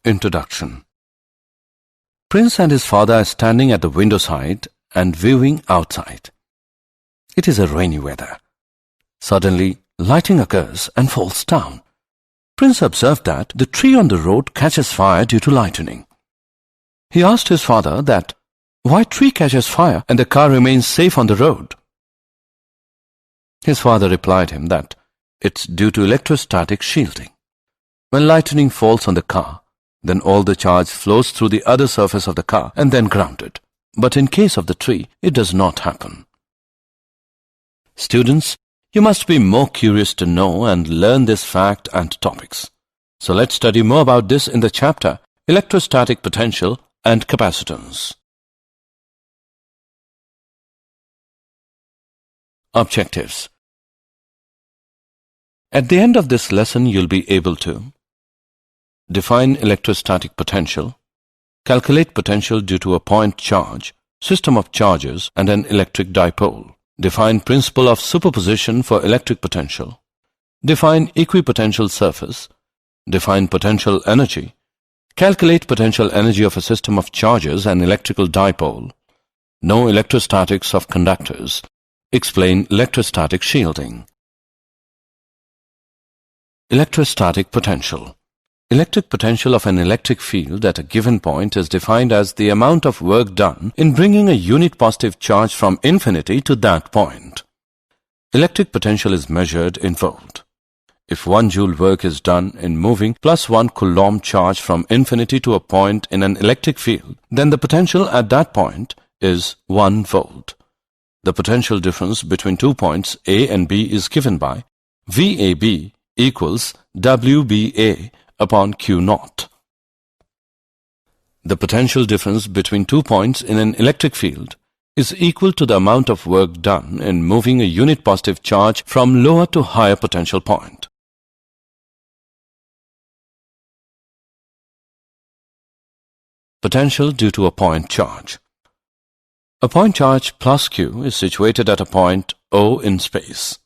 Introduction. Prince and his father are standing at the window side and viewing outside. It is a rainy weather. Suddenly, lightning occurs and falls down. Prince observed that the tree on the road catches fire due to lightning. He asked his father that why tree catches fire and the car remains safe on the road. His father replied him that it's due to electrostatic shielding. When lightning falls on the car, then all the charge flows through the other surface of the car and then grounded. But in case of the tree, it does not happen. Students, you must be more curious to know and learn this fact and topics. So let's study more about this in the chapter Electrostatic Potential and Capacitance. Objectives. At the end of this lesson, you'll be able to define electrostatic potential, calculate potential due to a point charge, system of charges, and an electric dipole. Define principle of superposition for electric potential. Define equipotential surface. Define potential energy. Calculate potential energy of a system of charges and electrical dipole. Know electrostatics of conductors. Explain electrostatic shielding. Electrostatic potential. Electric potential of an electric field at a given point is defined as the amount of work done in bringing a unit positive charge from infinity to that point. Electric potential is measured in volt. If 1 joule work is done in moving plus 1 coulomb charge from infinity to a point in an electric field, then the potential at that point is 1 volt. The potential difference between 2 points A and B is given by VAB equals WBA upon Q naught. The potential difference between 2 points in an electric field is equal to the amount of work done in moving a unit positive charge from lower to higher potential point. Potential due to a point charge. A point charge plus Q is situated at a point O in space.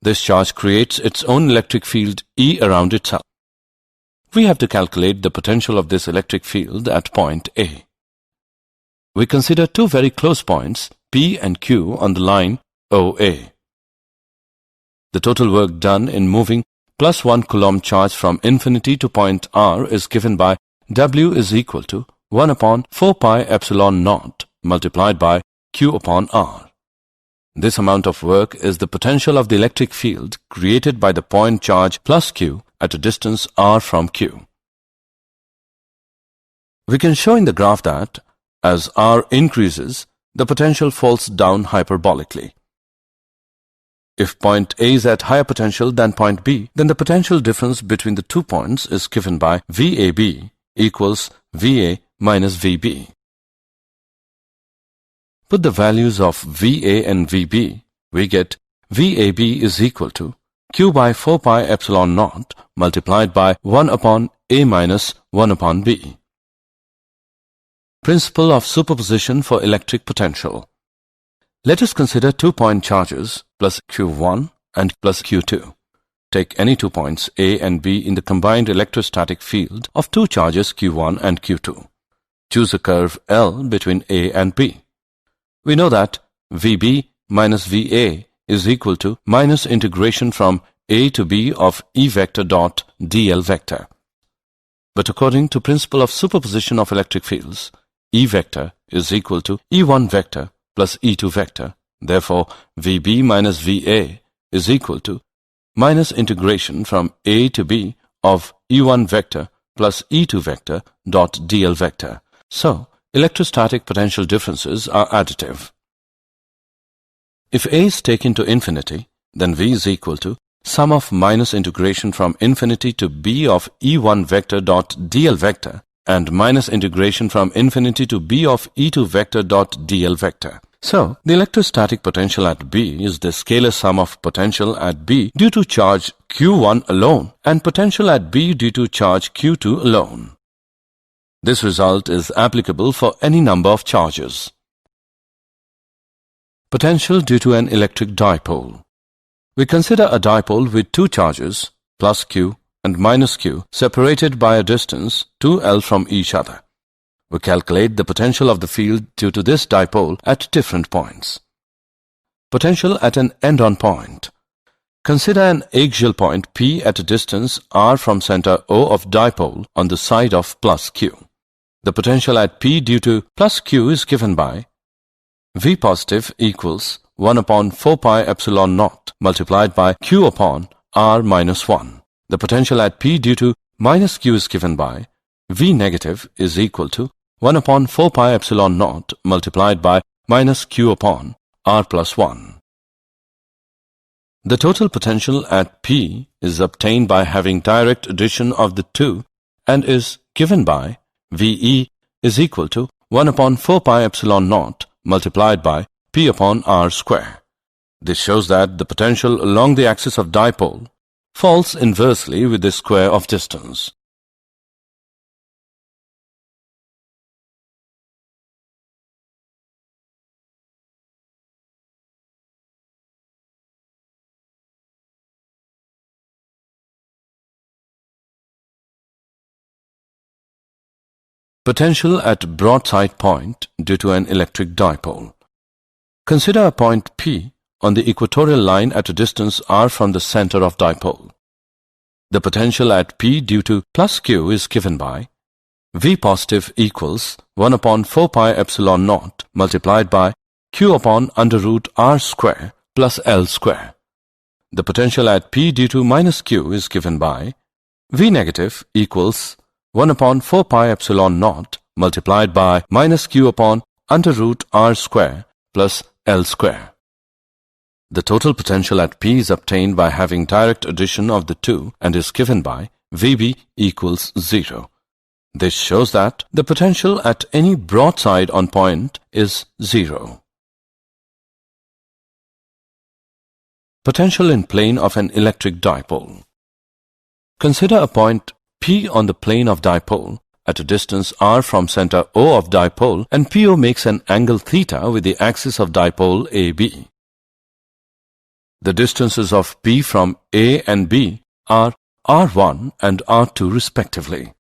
This charge creates its own electric field E around itself. We have to calculate the potential of this electric field at point A. We consider two very close points, P and Q, on the line OA. The total work done in moving plus 1 coulomb charge from infinity to point R is given by W is equal to 1 upon 4 pi epsilon naught multiplied by Q upon R. This amount of work is the potential of the electric field created by the point charge plus Q at a distance R from Q. We can show in the graph that, as R increases, the potential falls down hyperbolically. If point A is at higher potential than point B, then the potential difference between the 2 points is given by VAB equals VA minus VB. Put the values of VA and VB, we get VAB is equal to Q by 4 pi epsilon naught multiplied by 1 upon A minus 1 upon B. Principle of superposition for electric potential. Let us consider 2 point charges plus Q1 and plus Q2. Take any 2 points A and B in the combined electrostatic field of 2 charges Q1 and Q2. Choose a curve L between A and B. We know that VB minus VA is equal to minus integration from A to B of E vector dot dl vector. But according to principle of superposition of electric fields, E vector is equal to E1 vector plus E2 vector. Therefore, VB minus VA is equal to minus integration from A to B of E1 vector plus E2 vector dot dl vector. So, electrostatic potential differences are additive. If A is taken to infinity, then V is equal to sum of minus integration from infinity to B of E1 vector dot dl vector and minus integration from infinity to B of E2 vector dot dl vector. So, the electrostatic potential at B is the scalar sum of potential at B due to charge Q1 alone and potential at B due to charge Q2 alone. This result is applicable for any number of charges. Potential due to an electric dipole. We consider a dipole with 2 charges, plus Q and minus q separated by a distance 2L from each other. We calculate the potential of the field due to this dipole at different points. Potential at an end-on point. Consider an axial point P at a distance r from center O of dipole on the side of plus q. The potential at P due to plus q is given by V positive equals 1 upon 4 pi epsilon naught multiplied by q upon r minus 1. The potential at P due to minus q is given by V negative is equal to 1 upon 4 pi epsilon naught multiplied by minus q upon r plus 1. The total potential at P is obtained by having direct addition of the two and is given by VE is equal to 1 upon 4 pi epsilon naught multiplied by P upon r square. This shows that the potential along the axis of dipole falls inversely with the square of distance. Potential at broadside point due to an electric dipole. Consider a point P on the equatorial line at a distance r from the center of dipole. The potential at P due to plus q is given by V positive equals 1 upon 4 pi epsilon naught multiplied by q upon under root r square plus L square. The potential at P due to minus q is given by V negative equals 1 upon 4 pi epsilon naught multiplied by minus q upon under root r square plus L square. The total potential at P is obtained by having direct addition of the two and is given by VB equals 0. This shows that the potential at any broadside on point is 0. Potential in plane of an electric dipole. Consider a point P on the plane of dipole at a distance r from center O of dipole, and PO makes an angle theta with the axis of dipole AB. The distances of P from A and B are R1 and R2 respectively.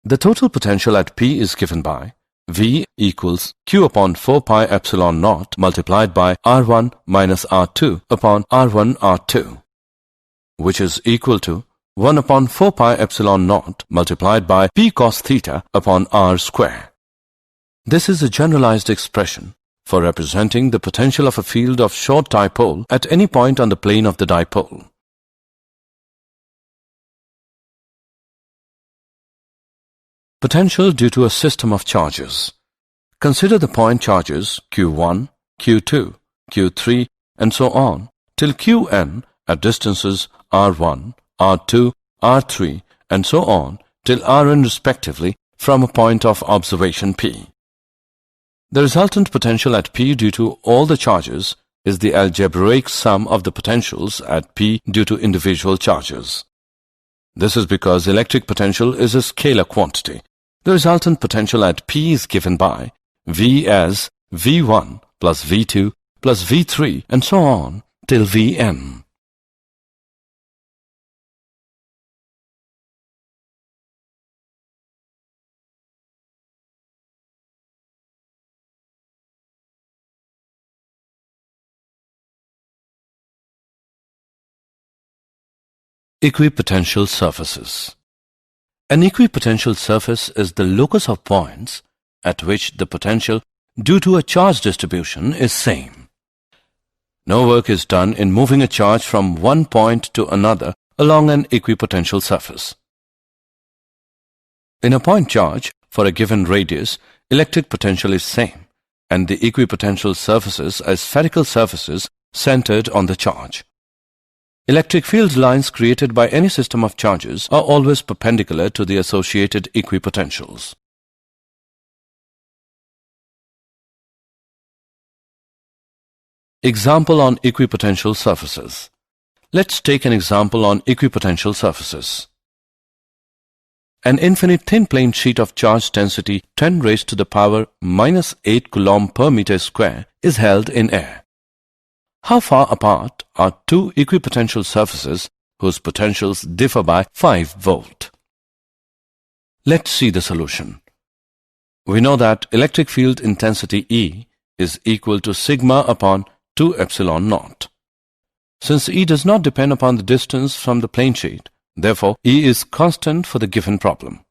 The total potential at P is given by V equals Q upon 4 pi epsilon naught multiplied by R1 minus R2 upon R1 R2, which is equal to 1 upon 4 pi epsilon naught multiplied by P cos theta upon R square. This is a generalized expression for representing the potential of a field of short dipole at any point on the plane of the dipole. Potential due to a system of charges. Consider the point charges Q1, Q2, Q3 and so on till Qn at distances R1, R2, R3 and so on till Rn respectively from a point of observation P. The resultant potential at P due to all the charges is the algebraic sum of the potentials at P due to individual charges. This is because electric potential is a scalar quantity. The resultant potential at P is given by V as V1 plus V2 plus V3 and so on till Vn. Equipotential surfaces. An equipotential surface is the locus of points at which the potential due to a charge distribution is same. No work is done in moving a charge from one point to another along an equipotential surface. In a point charge for a given radius, electric potential is same, and the equipotential surfaces are spherical surfaces centered on the charge. Electric field lines created by any system of charges are always perpendicular to the associated equipotentials. Example on equipotential surfaces. Let's take an example on equipotential surfaces. An infinite thin plane sheet of charge density 10 raised to the power minus 8 coulomb per meter square is held in air. How far apart are two equipotential surfaces whose potentials differ by 5 volt. Let's see the solution. We know that electric field intensity E is equal to sigma upon 2 epsilon naught. Since E does not depend upon the distance from the plane sheet, therefore E is constant for the given problem.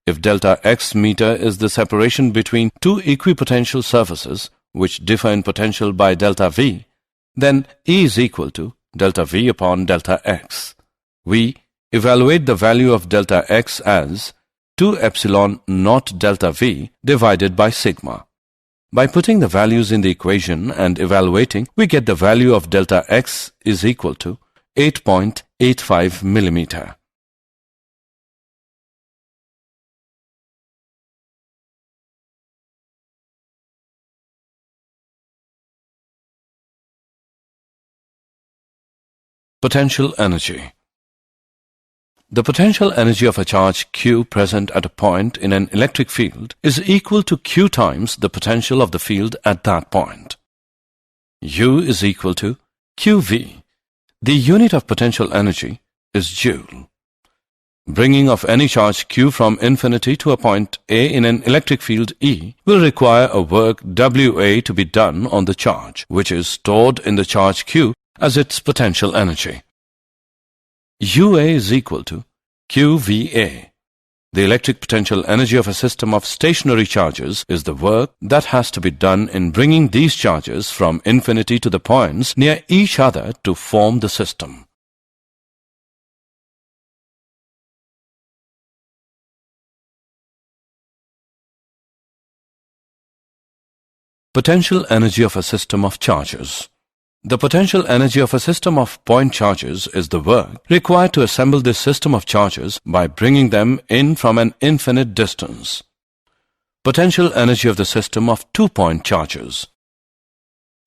If delta x meter is the separation between two equipotential surfaces which differ in potential by delta V, then E is equal to delta V upon delta x. We evaluate the value of delta x as 2 epsilon naught delta V divided by sigma. By putting the values in the equation and evaluating, we get the value of delta x is equal to 8.85 millimeter. Potential energy. The potential energy of a charge Q present at a point in an electric field is equal to Q times the potential of the field at that point. U is equal to QV. The unit of potential energy is joule. Bringing of any charge Q from infinity to a point A in an electric field E will require a work WA to be done on the charge, which is stored in the charge Q as its potential energy. UA is equal to QVA. The electric potential energy of a system of stationary charges is the work that has to be done in bringing these charges from infinity to the points near each other to form the system. Potential energy of a system of charges. The potential energy of a system of point charges is the work required to assemble this system of charges by bringing them in from an infinite distance. Potential energy of the system of two-point charges.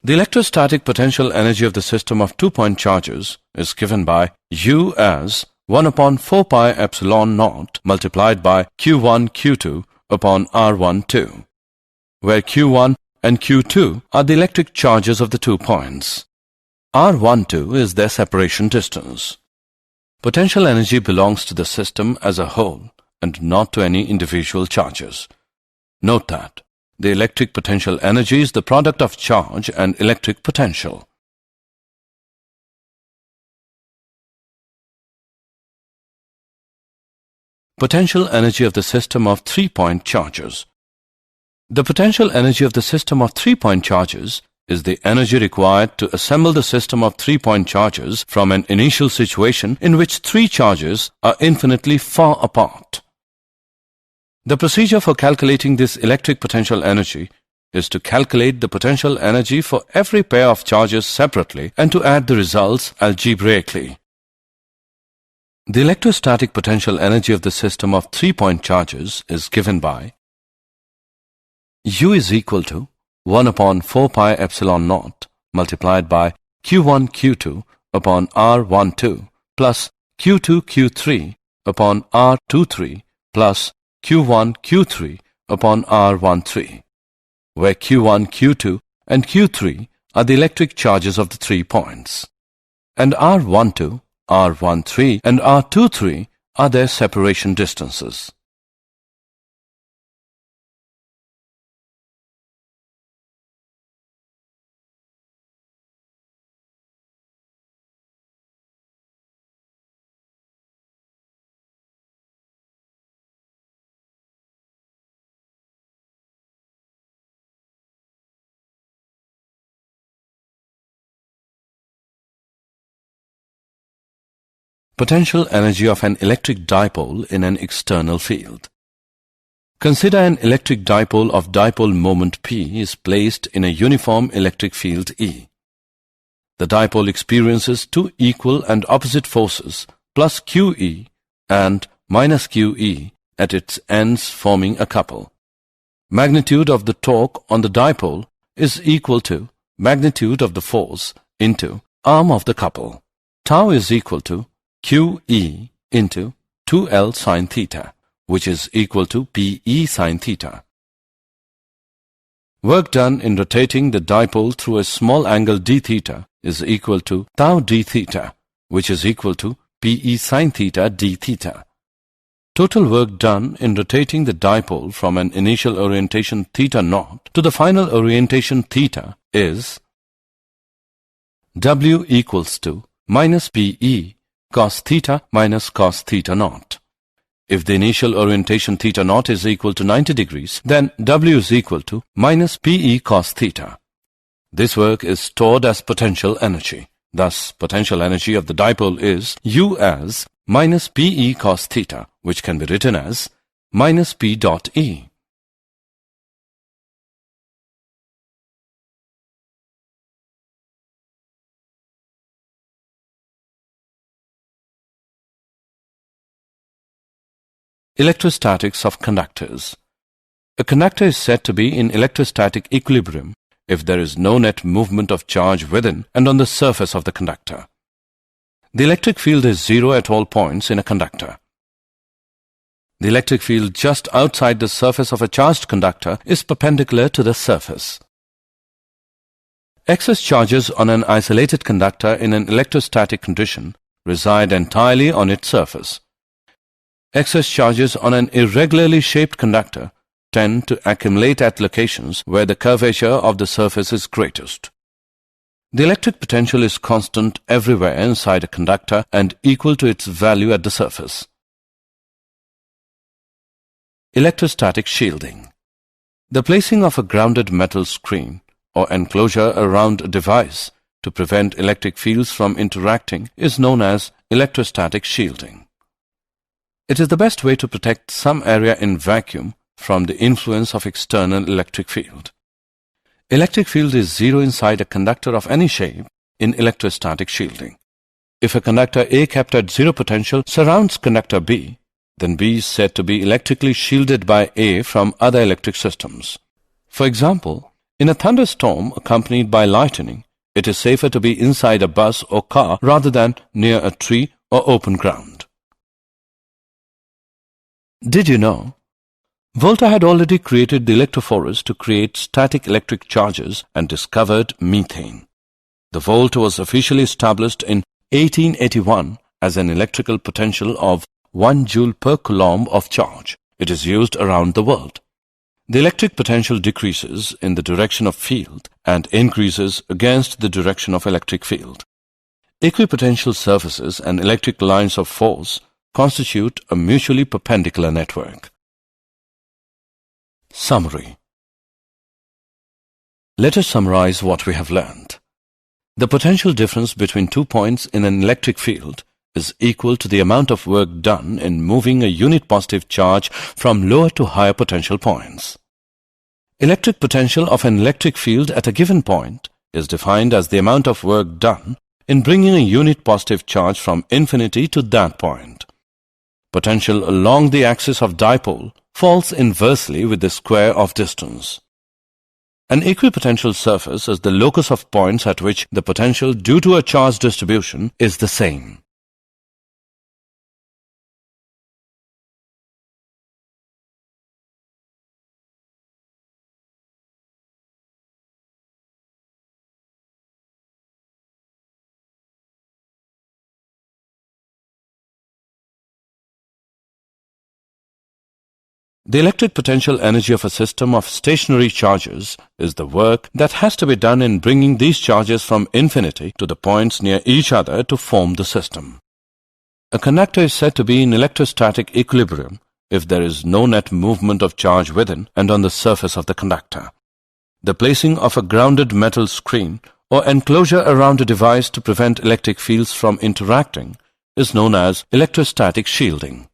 The electrostatic potential energy of the system of two-point charges is given by U as 1 upon 4 pi epsilon naught multiplied by Q1 Q2 upon R12, where Q1 and Q2 are the electric charges of the 2 points. R12 is their separation distance. Potential energy belongs to the system as a whole and not to any individual charges. Note that the electric potential energy is the product of charge and electric potential. Potential energy of the system of 3-point charges. The potential energy of the system of 3-point charges is the energy required to assemble the system of 3-point charges from an initial situation in which 3 charges are infinitely far apart. The procedure for calculating this electric potential energy is to calculate the potential energy for every pair of charges separately and to add the results algebraically. The electrostatic potential energy of the system of 3-point charges is given by U is equal to 1 upon 4 pi epsilon naught multiplied by Q1 Q2 upon R12 plus Q2 Q3 upon R23 plus Q1 Q3 upon R13, where Q1 Q2 and Q3 are the electric charges of the 3 points, and R12, R13 and R23 are their separation distances. Potential energy of an electric dipole in an external field. Consider an electric dipole of dipole moment P is placed in a uniform electric field E. The dipole experiences 2 equal and opposite forces plus QE and minus QE at its ends forming a couple. Magnitude of the torque on the dipole is equal to magnitude of the force into arm of the couple. Tau is equal to QE into 2L sin theta, which is equal to PE sin theta. Work done in rotating the dipole through a small angle d theta is equal to tau d theta, which is equal to Pe sin theta d theta. Total work done in rotating the dipole from an initial orientation theta naught to the final orientation theta is W equals to minus Pe cos theta minus cos theta naught. If the initial orientation theta naught is equal to 90 degrees, then W is equal to minus Pe cos theta. This work is stored as potential energy. Thus, potential energy of the dipole is U as minus Pe cos theta, which can be written as minus P dot E. Electrostatics of conductors. A conductor is said to be in electrostatic equilibrium if there is no net movement of charge within and on the surface of the conductor. The electric field is zero at all points in a conductor. The electric field just outside the surface of a charged conductor is perpendicular to the surface. Excess charges on an isolated conductor in an electrostatic condition reside entirely on its surface. Excess charges on an irregularly shaped conductor tend to accumulate at locations where the curvature of the surface is greatest. The electric potential is constant everywhere inside a conductor and equal to its value at the surface. Electrostatic shielding. The placing of a grounded metal screen or enclosure around a device to prevent electric fields from interacting is known as electrostatic shielding. It is the best way to protect some area in vacuum from the influence of external electric field. Electric field is zero inside a conductor of any shape in electrostatic shielding. If a conductor A kept at zero potential surrounds conductor B, then B is said to be electrically shielded by A from other electric systems. For example, in a thunderstorm accompanied by lightning, it is safer to be inside a bus or car rather than near a tree or open ground. Did you know? Volta had already created the electrophorus to create static electric charges and discovered methane. The volt was officially established in 1881 as an electrical potential of 1 joule per coulomb of charge. It is used around the world. The electric potential decreases in the direction of field and increases against the direction of electric field. Equipotential surfaces and electric lines of force constitute a mutually perpendicular network. Summary. Let us summarize what we have learned. The potential difference between 2 points in an electric field is equal to the amount of work done in moving a unit positive charge from lower to higher potential points. Electric potential of an electric field at a given point is defined as the amount of work done in bringing a unit positive charge from infinity to that point. Potential along the axis of dipole falls inversely with the square of distance. An equipotential surface is the locus of points at which the potential due to a charge distribution is the same. The electric potential energy of a system of stationary charges is the work that has to be done in bringing these charges from infinity to the points near each other to form the system. A conductor is said to be in electrostatic equilibrium if there is no net movement of charge within and on the surface of the conductor. The placing of a grounded metal screen or enclosure around a device to prevent electric fields from interacting is known as electrostatic shielding.